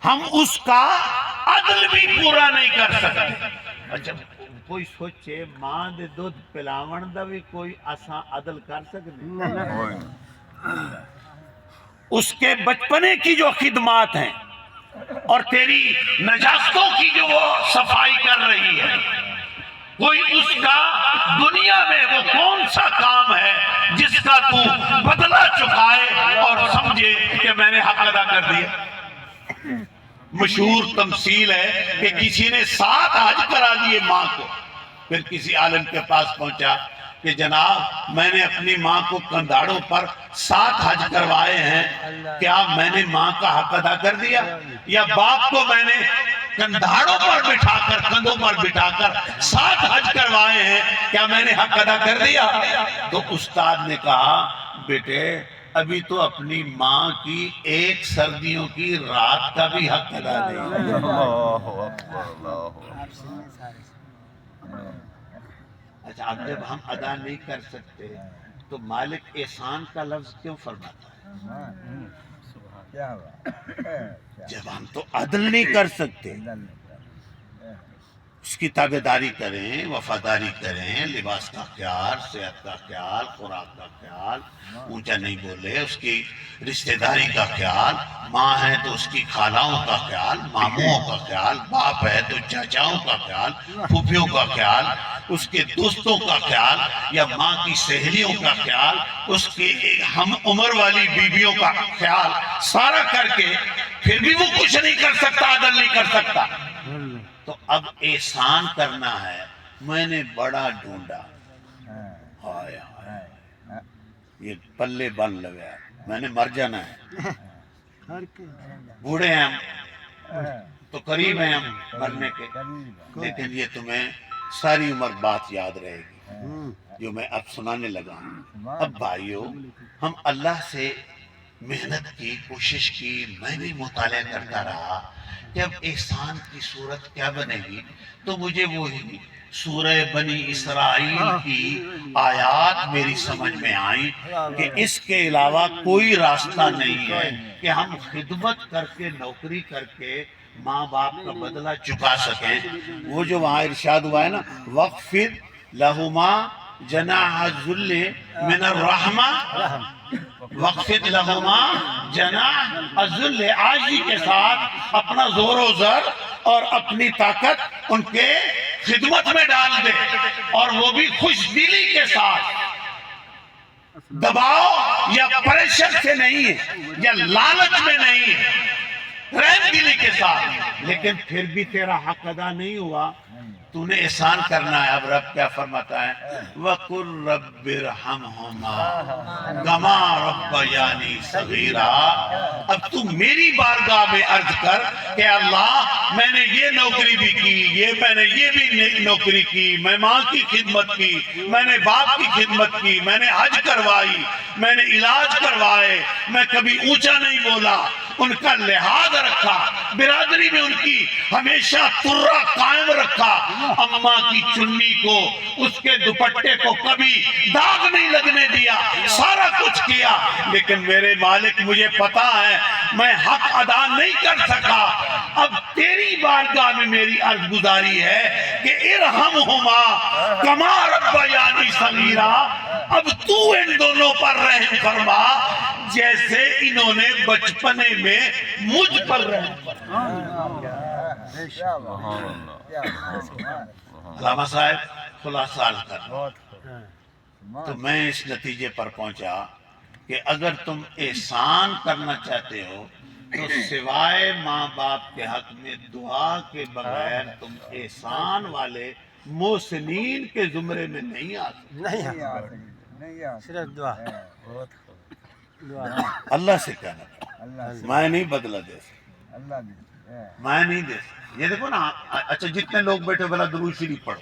ہم اس کا عدل بھی پورا نہیں کر سکتے. اچھا کوئی سوچے ماں دے دودھ پلاون دا بھی کوئی اساں عدل کر سکتے؟ اس کے بچپنے کی جو خدمات ہیں اور تیری نجاستوں کی جو وہ صفائی کر رہی ہے، کوئی اس کا دنیا میں وہ کون سا کام ہے جس کا تو بدلہ چکائے اور سمجھے کہ میں نے حق ادا کر دیا؟ مشہور تمثیل ہے کہ کسی نے 7 حج کرا دیے ماں کو. پھر کسی عالم کے پاس پہنچا کہ جناب میں نے اپنی ماں کو کندھاڑوں پر 7 حج کروائے ہیں، کیا میں نے ماں کا حق ادا کر دیا؟ یا باپ کو میں نے کندھاڑوں پر بٹھا کر، کندھوں پر بٹھا کر 7 حج کروائے ہیں، کیا میں نے حق ادا کر دیا؟ تو استاد نے کہا بیٹے ابھی تو اپنی ماں کی 1 سردیوں کی رات کا بھی حق ادا نہیں. اچھا اب جب ہم ادا نہیں کر سکتے تو مالک احسان کا لفظ کیوں فرماتا ہے؟ جب ہم تو عدل نہیں کر سکتے، اس کی تابعداری کریں، وفاداری کریں، لباس کا خیال، صحت کا خیال، خوراک کا خیال، اونچا نہیں بولے، اس کی رشتہ داری کا خیال، ماں ہے تو اس کی خالاؤں کا خیال، ماموں کا خیال، باپ ہے تو چاچاؤں کا خیال، پھوپھیوں کا خیال، اس کے دوستوں کا خیال، یا ماں کی سہیلیوں کا خیال، اس کے ہم عمر والی بیویوں کا خیال، سارا کر کے پھر بھی وہ کچھ نہیں کر سکتا، عدل نہیں کر سکتا. تو اب احسان کرنا ہے. میں نے بڑا ڈھونڈا، ہائے ہائے یہ پلے بن لگا، میں نے مر جانا ہے. بوڑھے ہیں ہم تو قریب ہیں ہم مرنے کے، لیکن یہ تمہیں ساری عمر بات یاد رہے گی جو میں اب سنانے لگا ہوں. اب بھائیو ہم اللہ سے محنت کی، کوشش کی، میں بھی مطالعہ کرتا رہا کہ اب احسان کی صورت کیا بنے گی. تو مجھے وہی سورہ بنی اسرائیل کی آیات میری سمجھ میں آئیں کہ اس کے علاوہ کوئی راستہ نہیں ہے کہ ہم خدمت کر کے، نوکری کر کے ماں باپ کا بدلہ چکا سکیں. وہ جو وہاں ارشاد ہوا ہے نا وَخْفِضْ لَهُمَا جَنَاحَ الذُّلِّ مِنَ الرَّحْمَةِ، وَخْفِضْ لَهُمَا جَنَاحَ الذُّلِّ، عاجزی کے ساتھ اپنا زور و زر اور اپنی طاقت ان کے خدمت میں ڈال دے، اور وہ بھی خوش دلی کے ساتھ، دباؤ یا پریشر سے نہیں ہے، یا لالچ میں نہیں ہے، رحم دلی کے ساتھ. لیکن پھر بھی تیرا حق ادا نہیں ہوا، تو نے احسان کرنا ہے. اب رب کیا فرماتا ہے وَقُلْ رَبِّ ارْحَمْهُمَا كَمَا رَبَّيَانِي صَغِيرًا. اب تو میری بارگاہ میں عرض کر کہ اللہ میں نے یہ نوکری بھی کی، میں نے یہ بھی نوکری کی، میں ماں کی خدمت کی، میں نے باپ کی خدمت کی، میں نے حج کروائی، میں نے علاج کروائے، میں کبھی اونچا نہیں بولا، ان کا لحاظ رکھا، برادری میں ان کی ہمیشہ ترہ قائم رکھا، اماں کی چنی کو، اس کے دوپٹے کو کبھی داغ نہیں لگنے دیا، سارا کچھ کیا. لیکن میرے مالک مجھے پتا ہے میں حق ادا نہیں کر سکا. اب تیری بارگاہ میں میری عرض گزاری ہے کہ ارحمہما کما ربیانی صغیرا. اب تو ان دونوں پر رحم فرما جیسے انہوں نے بچپنے میں مجھ پر رحم فرما. علامہ صاحب خلاصہ کر تو میں اس نتیجے پر پہنچا کہ اگر تم احسان کرنا چاہتے ہو تو سوائے ماں باپ کے حق میں دعا کے بغیر تم احسان والے محسنین کے زمرے میں نہیں آ سکتے. صرف دعا. اللہ سے کہنا میں نہیں بدلہ دے سکتا، میں نہیں دے سکتا. یہ دیکھو نا، اچھا جتنے لوگ بیٹھے بلا درود شریف پڑھو.